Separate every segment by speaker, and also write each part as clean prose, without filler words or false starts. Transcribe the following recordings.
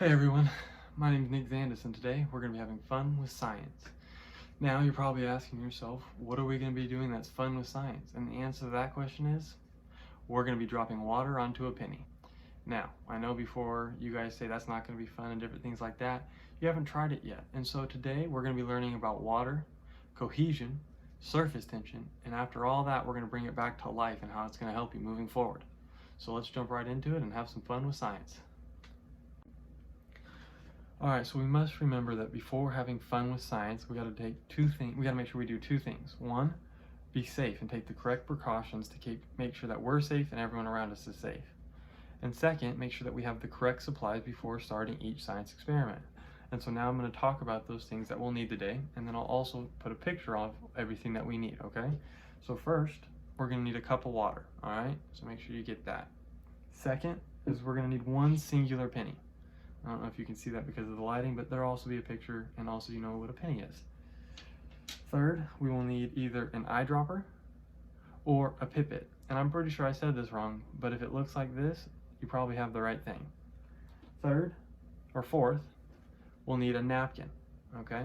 Speaker 1: Hey everyone, my name is Nick Zandis, and today we're going to be having fun with science. Now you're probably asking yourself, what are we going to be doing that's fun with science? And the answer to that question is, we're going to be dropping water onto a penny. Now, I know before you guys say that's not going to be fun and different things like that, you haven't tried it yet. And so today we're going to be learning about water, cohesion, surface tension, and after all that we're going to bring it back to life and how it's going to help you moving forward. So let's jump right into it and have some fun with science. Alright, so we must remember that before having fun with science, we got to make sure we do two things. One, be safe and take the correct precautions to make sure that we're safe and everyone around us is safe. And second, make sure that we have the correct supplies before starting each science experiment. And so now I'm going to talk about those things that we'll need today, and then I'll also put a picture of everything that we need, okay? So first, we're going to need a cup of water, alright? So make sure you get that. Second is we're going to need one singular penny. I don't know if you can see that because of the lighting, but there'll also be a picture, and also you know what a penny is. Third, we will need either an eyedropper or a pipette. And I'm pretty sure I said this wrong, but if it looks like this, you probably have the right thing. Third, or fourth, we'll need a napkin, okay?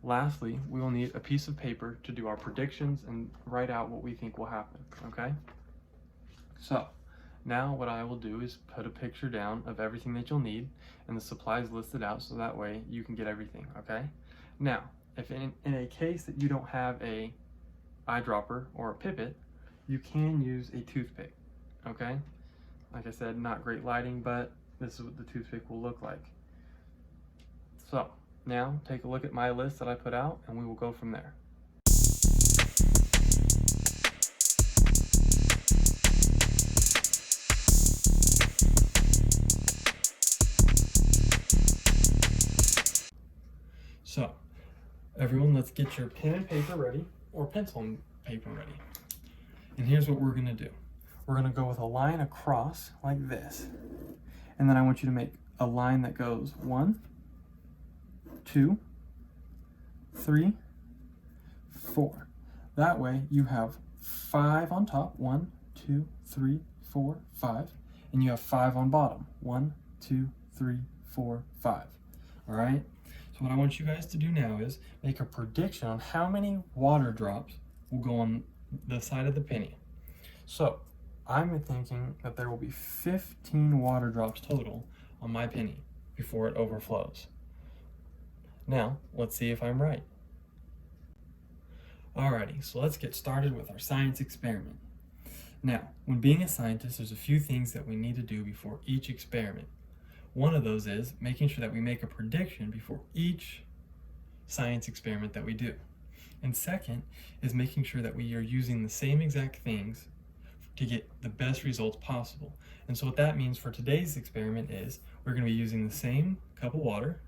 Speaker 1: Lastly, we will need a piece of paper to do our predictions and write out what we think will happen, okay? So, now what I will do is put a picture down of everything that you'll need and the supplies listed out so that way you can get everything, okay? Now, if in a case that you don't have a eyedropper or a pipette, you can use a toothpick, okay? Like I said, not great lighting, but this is what the toothpick will look like. So, now take a look at my list that I put out and we will go from there. So, everyone, let's get your pen and paper ready, or pencil and paper ready. And here's what we're going to do. We're going to go with a line across like this. And then I want you to make a line that goes 1, 2, 3, 4. That way you have 5 on top, 1, 2, 3, 4, 5. And you have 5 on bottom, 1, 2, 3, 4, 5. All right? So what I want you guys to do now is make a prediction on how many water drops will go on the side of the penny. So I'm thinking that there will be 15 water drops total on my penny before it overflows. Now, let's see if I'm right. Alrighty, so let's get started with our science experiment. Now, when being a scientist, there's a few things that we need to do before each experiment. One of those is making sure that we make a prediction before each science experiment that we do. And second is making sure that we are using the same exact things to get the best results possible. And so what that means for today's experiment is we're going to be using the same cup of water,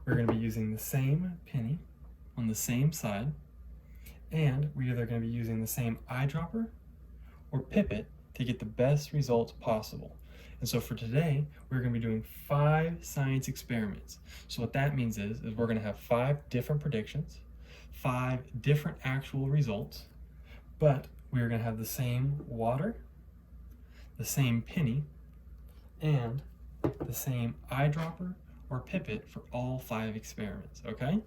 Speaker 1: we're going to be using the same penny on the same side, and we're either going to be using the same eyedropper or pipette to get the best results possible. And so for today, we're going to be doing 5 science experiments. So what that means is we're going to have 5 different predictions, 5 different actual results, but we're going to have the same water, the same penny, and the same eyedropper or pipette for all 5 experiments, okay?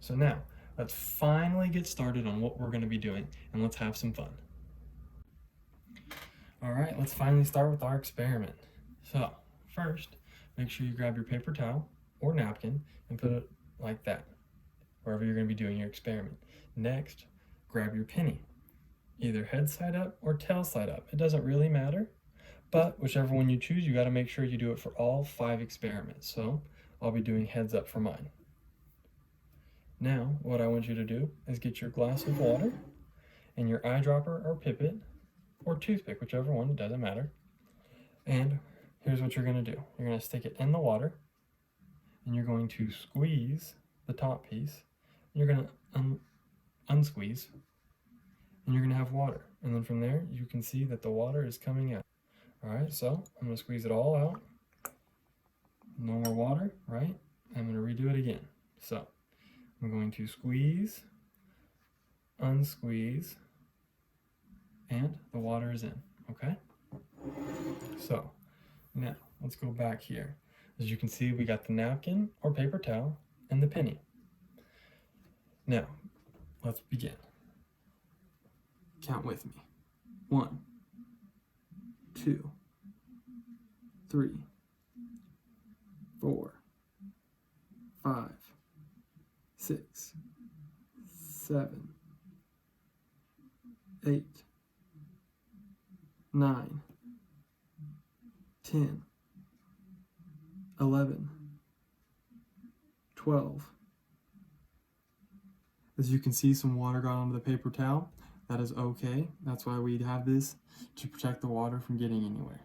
Speaker 1: So now, let's finally get started on what we're going to be doing, and let's have some fun. All right, let's finally start with our experiment. So, first, make sure you grab your paper towel or napkin and put it like that, wherever you're going to be doing your experiment. Next, grab your penny, either head side up or tail side up. It doesn't really matter, but whichever one you choose, you got to make sure you do it for all 5 experiments. So, I'll be doing heads up for mine. Now, what I want you to do is get your glass of water and your eyedropper or pipette or toothpick, whichever one, it doesn't matter. And here's what you're going to do. You're going to stick it in the water, and you're going to squeeze the top piece. You're going to unsqueeze, and you're going to have water. And then from there, you can see that the water is coming out. All right, so I'm going to squeeze it all out. No more water, right? I'm going to redo it again. So I'm going to squeeze, unsqueeze, and the water is in, okay? So now let's go back here. As you can see, we got the napkin or paper towel and the penny. Now, let's begin. Count with me. 1, 2, 3, 4, 5, 6, 7, 8, 9, 10, 11, 12. As you can see, some water got onto the paper towel. That is okay. That's why we have this, to protect the water from getting anywhere.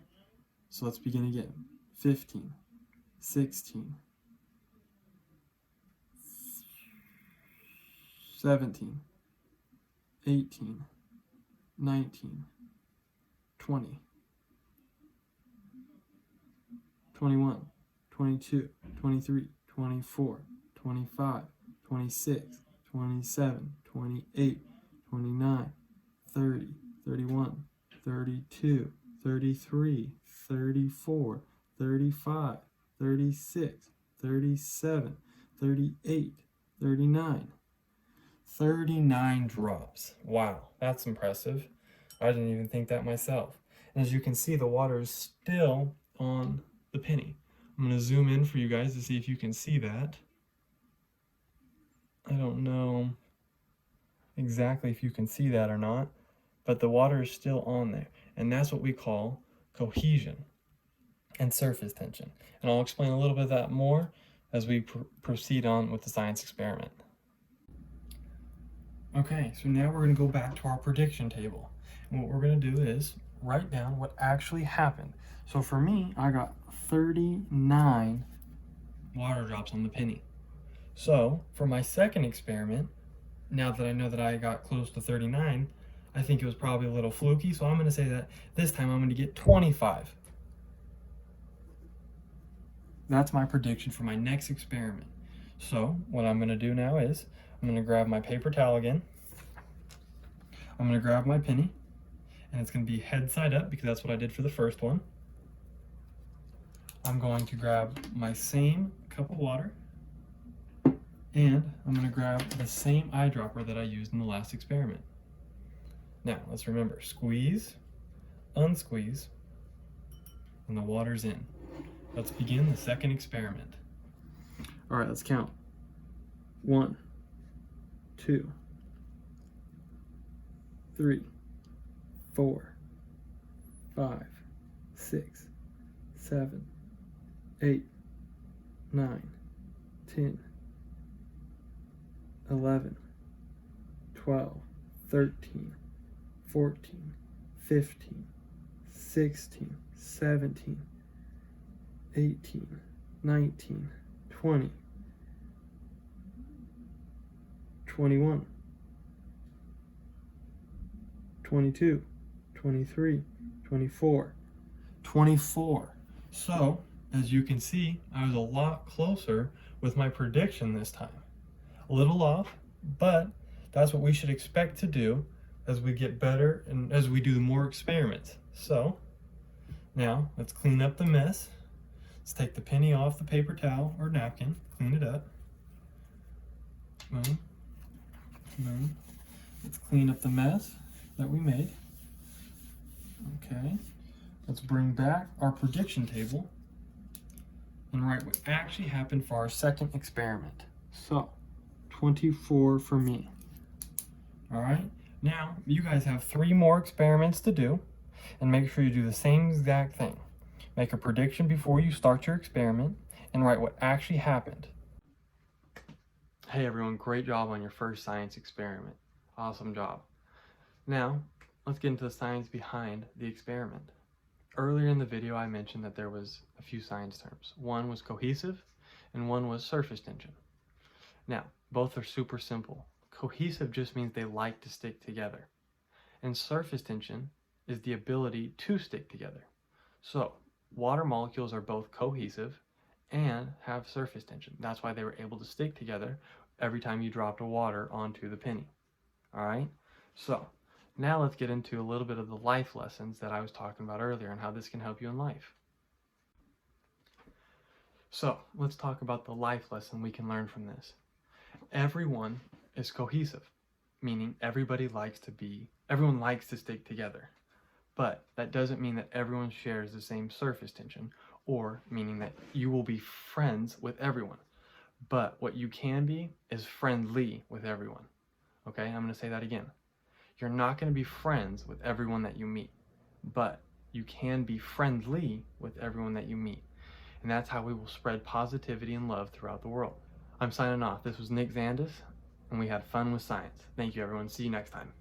Speaker 1: So let's begin again. 15, 16, 17, 18, 19, 20, 21, 22, 23, 24, 25, 26, 27, 28, 29, 30, 31, 32, 33, 34, 35, 36, 37, 38, 39. 39 drops. Wow, that's impressive. I didn't even think that myself. And as you can see, the water is still on the penny. I'm going to zoom in for you guys to see if you can see that. I don't know exactly if you can see that or not, but the water is still on there. And that's what we call cohesion and surface tension. And I'll explain a little bit of that more as we proceed on with the science experiment. Okay, so now we're going to go back to our prediction table. And what we're going to do is write down what actually happened. So for me, I got 39 water drops on the penny. So for my second experiment, now that I know that I got close to 39, I think it was probably a little fluky, so I'm going to say that this time I'm going to get 25. That's my prediction for my next experiment. So what I'm going to do now is I'm going to grab my paper towel again. I'm going to grab my penny, and it's going to be head side up because that's what I did for the first one. I'm going to grab my same cup of water, and I'm going to grab the same eyedropper that I used in the last experiment. Now, let's remember, squeeze, unsqueeze, and the water's in. Let's begin the second experiment. All right, let's count. 1, 2, 3, 4, 5, 6, 7, 8, 9, 10, 11, 12, 13, 14, 15, 16, 17, 18, 19, 20, 21, 22, 23, 24, 24. So, as you can see, I was a lot closer with my prediction this time. A little off, but that's what we should expect to do as we get better and as we do more experiments. So, now let's clean up the mess. Let's take the penny off the paper towel or napkin, clean it up. Boom, boom. Let's clean up the mess that we made. Okay, let's bring back our prediction table and write what actually happened for our second experiment. So, 24 for me. All right, now you guys have 3 more experiments to do, and make sure you do the same exact thing. Make a prediction before you start your experiment and write what actually happened. Hey everyone, great job on your first science experiment. Awesome job. Now, let's get into the science behind the experiment. Earlier in the video, I mentioned that there was a few science terms. One was cohesive and one was surface tension. Now, both are super simple. Cohesive just means they like to stick together. And surface tension is the ability to stick together. So, water molecules are both cohesive and have surface tension. That's why they were able to stick together every time you dropped water onto the penny. All right? So, now let's get into a little bit of the life lessons that I was talking about earlier and how this can help you in life. So let's talk about the life lesson we can learn from this. Everyone is cohesive, meaning everyone likes to stick together. But that doesn't mean that everyone shares the same surface tension, or meaning that you will be friends with everyone. But what you can be is friendly with everyone. Okay, I'm going to say that again. You're not going to be friends with everyone that you meet, but you can be friendly with everyone that you meet. And that's how we will spread positivity and love throughout the world. I'm signing off. This was Nick Zandis, and we had fun with science. Thank you, everyone. See you next time.